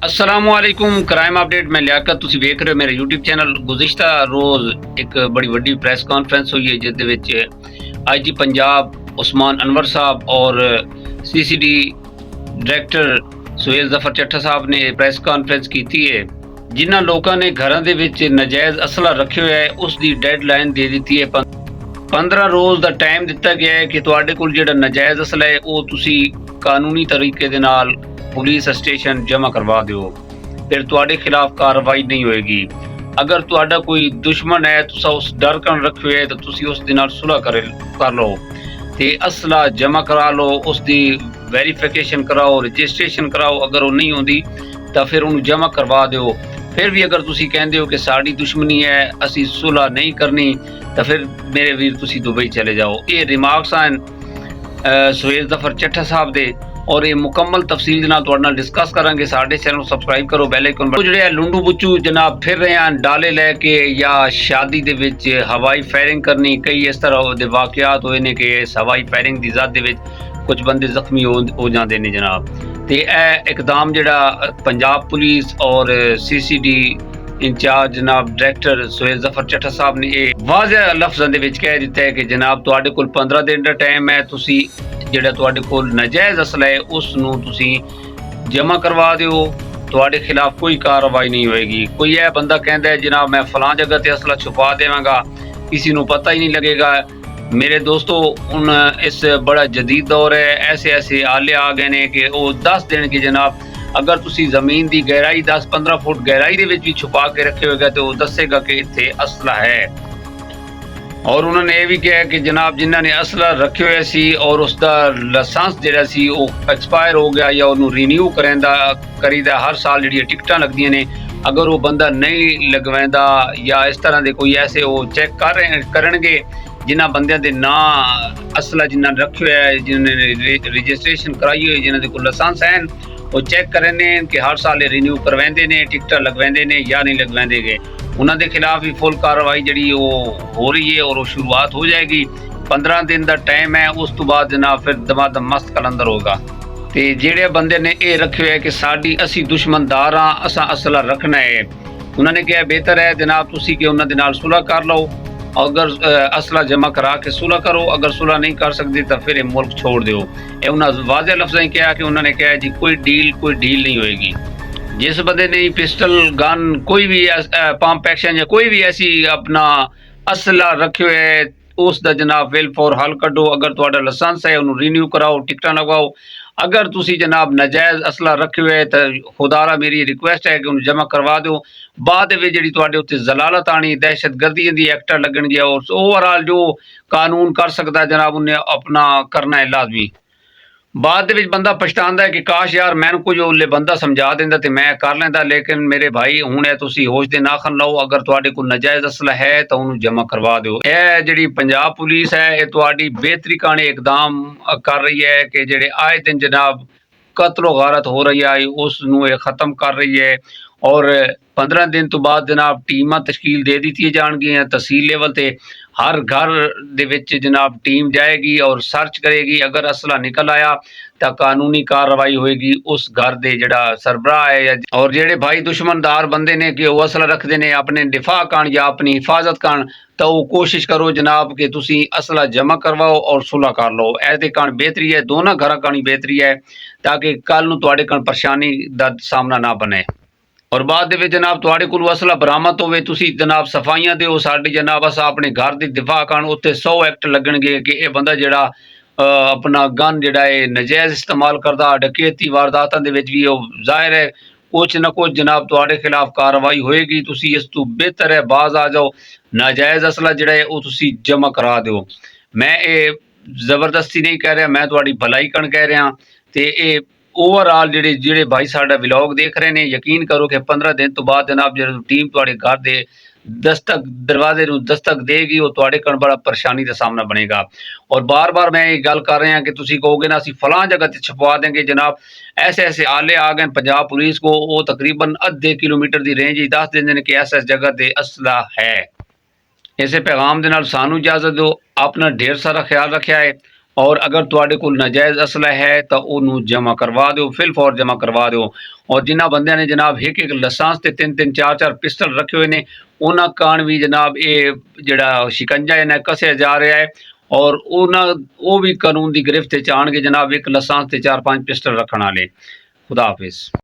असलामुअलैकुम crime update में लियाकत तुसी वेख रहे हो मेरे यूट्यूब चैनल। गुज़िश्ता रोज़ एक बड़ी वड्डी प्रेस कॉन्फ्रेंस हुई है जिसदे विच IG पंजाब उस्मान अनवर साहब और CCD डायरैक्टर सुहेल जफर चट्टा साहब ने प्रेस कॉन्फ्रेंस की है। जिन्हां लोगों ने घरों दे विच नजायज़ असला रखे हुए है उसकी डेडलाइन दे दी है। 15 रोज़ का टाइम दिता गया है कि तुहाडे कोल जिहड़ा नजायज़ असला है वो तुसी कानूनी तरीके दे नाल पुलिस स्टेशन जमा करवा दो, फिर तुहाडे खिलाफ कार्रवाई नहीं होएगी। अगर तुहाडा कोई दुश्मन है तुसा उस डर कन रखे है तो तुसी उस दे नाल सुलह कर लो ते असला जमा करा लो, उसकी वेरीफिकेशन कराओ, रजिस्ट्रेशन कराओ। अगर वो नहीं होंदी तो फिर उन्हें जमा करवा दो। फिर भी अगर तुसी कहते हो कि साड़ी दुश्मनी है असी सुलह नहीं करनी तो फिर मेरे वीर तुसी दुबई चले जाओ। ये रिमार्क्स हैं सुहेल जफर चट्टा साहब दे और ये मुकम्मल तफसील दे नाल तुहाडे नाल डिस्कस करांगे। साडे चैनल को सबसक्राइब करो, बेल आइकन जिहड़े लुंडू बुच्चू जनाब फिर रहे हैं डाले लैके या शादी दे विच हवाई फायरिंग करनी। कई इस तरह के वाकयात होए ने कि इस हवाई फायरिंग की जद दे विच कुछ बंदे जख्मी हो जाते हैं जनाब। तो यह इकदाम जिहड़ा पंजाब पुलिस और CCD इंचार्ज जनाब डायरैक्टर सुहेल जफर चट्टा साहब ने यह वाज़ह लफ्ज़ों दे विच कह दिता है कि जनाब तुहाडे कोल 15 दिन का टाइम है, तुसी जिहड़ा तुहाडे कोल नजायज़ असला है उसनूं तुसी जमा करवा दिओ, तुहाडे खिलाफ कोई कार्रवाई नहीं होएगी। कोई यह बंदा कहता है जनाब मैं फलां जगह ते असला छुपा देवांगा, किसी नूं पता ही नहीं लगेगा। मेरे दोस्तों उन इस बड़ा जदीद दौर है, ऐसे ऐसे आले आ गए ने कि वो दस देन कि जनाब अगर तुसी ज़मीन की गहराई 10-15 फुट गहराई दे विच भी छुपा के रखे होगा तो वो दसेगा कि इत्थे असला है। और उन्होंने यह भी कहा कि जनाब जिन्होंने असला रखे हुए सी और उसका लाइसेंस जिहड़ा सी वो एक्सपायर हो गया या उन्होंने रिन्यू करीदा हर साल जी टिकटां लगदियां ने, अगर वो बंदा नहीं लगवांदा या इस तरह के कोई ऐसे वो चेक करनगे जिन्होंने बंदियां दे नां असला जिन्होंने रखे हुआ है, जिन्होंने रजिस्ट्रेशन कराई हुई, जिन्होंने को लाइसेंस हैं, वो चेक करने कि हर साल रिन्यू करवाते हैं, टिकट लगवाते हैं या नहीं लगवाते गए। उन्होंने खिलाफ भी फुल कार्रवाई जी हो रही है और वो शुरुआत हो जाएगी। 15 दिन का टाइम है, उस तो बाद जनाब फिर दमादम मस्त कलंदर होगा। तो जेड़े बंदे ने यह रखे है कि साड़ी असी दुश्मनदार हाँ असा असला रखना है, उन्होंने कहा बेहतर है जनाब तुसी कि उन्होंने नाल सुलह कर लो, अगर असला जमा करा के सुलह करो, अगर सुलह नहीं कर सकते तो फिर ये मुल्क छोड़ दो। ये उन्होंने वाज़े लफ्ज़ कहा कि उन्होंने कहा जी कोई डील नहीं होएगी। जिस बंदे ने पिस्टल गन कोई भी पंप एक्शन या कोई भी ऐसी अपना असला रखे हुए है उसका जनाब वेल फॉर हल कड्डो। अगर तुहाडा लाइसेंस है उन्होंने रिन्यू कराओ, टिकटां लगवाओ। अगर तुसी जनाब नजायज़ असला रखे हुए है तो खुदारा मेरी रिक्वेस्ट है कि उन्हें जमा करवा दो। बाद में जी तुहाडे उत्ते जलालत आनी, दहशतगर्दी दी एक्ट लगन और ओवरऑल जो कानून कर सकता जनाब उन्हें अपना करना है लाजमी। बाद विच बंदा पछतांदा है कि काश यार मैनूं कोई ओल्ले बंदा समझा देंदा ते मैं कर लैंदा। लेकिन मेरे भाई हुण है तुसी होश दे नाखन लाओ, अगर तुहाडे कोल नजायज़ असला है तो उन्हें जमा करवा दो। यह जिहड़ी पंजाब पुलिस है ये तुहाडी बेहतरी काने इकदाम कर रही है कि जिहड़े आए दिन जनाब कत्लो गारत हो रही है उसनूं ये ख़त्म कर रही है। और 15 दिन तो बाद जनाब टीमां तश्कील दे दी जाणगियां तहसील लेवल ते, हर घर दे विच जनाब टीम जाएगी और सर्च करेगी। अगर असला निकल आया तो कानूनी कार्रवाई होएगी उस घर दे जिहड़ा सरबराह है। और जिहड़े भाई दुश्मनदार बंदे ने कि वो असला रखते ने अपने दिफा करन या अपनी हिफाजत करन तो वो कोशिश करो जनाब कि तुसी असला जमा करवाओ और सुलह कर लो। ऐसे कारण बेहतरी है, दोनों घर कानी बेहतरी है ताकि कल नूं तुहाडे कण परेशानी दा सामना ना बने। और बाद में जनाब तुहाडे कोल असला बरामद होवे तुसी जनाब सफाइयां दिओ साडी जनाब असां अपने घर दी दिफा करन उत्ते 100 एक्ट लगणगे कि ये बंदा जिहड़ा अपना गन जिहड़ा है नजायज़ इस्तेमाल करदा, डकैती वारदातां दे विच भी वो जाहिर है कुछ ना कुछ जनाब तुहाडे खिलाफ कार्रवाई होएगी। तुसी इस तो बेहतर है बाज आ जाओ, नाजायज़ असला जिहड़ा है वो तुसी जमा करा दिओ। मैं ये जबरदस्ती नहीं कह रहा, मैं तुहाडी भलाई कण कह रहा। तो ये ओवरऑल जिहड़े भाई साडा व्लॉग देख रहे हैं यकीन करो कि 15 दिन तो बाद जनाब जो टीम तुहाडे घर दे दरवाजे नूं दस्तक देगी वो तुहाडे कण बड़ा परेशानी का सामना बनेगा। और बार बार मैं ये गल कर रहा कि तुसी कहोगे ना असीं फलां जगह ते छपवा देंगे जनाब, ऐसे ऐसे आले आ गए पंजाब पुलिस को, वो तकरीबन अद्धे किलोमीटर की रेंज ही दस देंदे ने कि ऐस जगह ते असला है। इसे पैगाम दे नाल सानू इजाजत दो, अपना ढेर सारा ख्याल रखा है। ਔਰ ਅਗਰ ਤੁਹਾਡੇ ਕੋਲ ਨਾਜਾਇਜ਼ ਅਸਲਾ ਹੈ ਤਾਂ ਉਹਨੂੰ ਜਮ੍ਹਾਂ ਕਰਵਾ ਦਿਓ, ਫਿਲ ਫੌਰ ਜਮ੍ਹਾਂ ਕਰਵਾ ਦਿਓ। ਔਰ ਜਿਨ੍ਹਾਂ ਬੰਦਿਆਂ ਨੇ ਜਨਾਬ ਇੱਕ ਇੱਕ ਲਾਇਸੈਂਸ ਤੇ ਤਿੰਨ ਤਿੰਨ ਚਾਰ ਚਾਰ ਪਿਸਟਲ ਰੱਖੇ ਹੋਏ ਨੇ, ਉਹਨਾਂ ਕਾਰਨ ਵੀ ਜਨਾਬ ਇਹ ਜਿਹੜਾ ਸ਼ਿਕੰਜਾ ਇਹਨਾਂ ਕੱਸਿਆ ਜਾ ਰਿਹਾ ਹੈ। ਔਰ ਉਹ ਵੀ ਕਾਨੂੰਨ ਦੀ ਗ੍ਰਿਫਤ 'ਚ ਆਉਣਗੇ ਜਨਾਬ, ਇੱਕ ਲਾਇਸੈਂਸ ਤੇ ਚਾਰ ਪੰਜ ਪਿਸਟਲ ਰੱਖਣ ਵਾਲੇ। खुदा हाफिज़।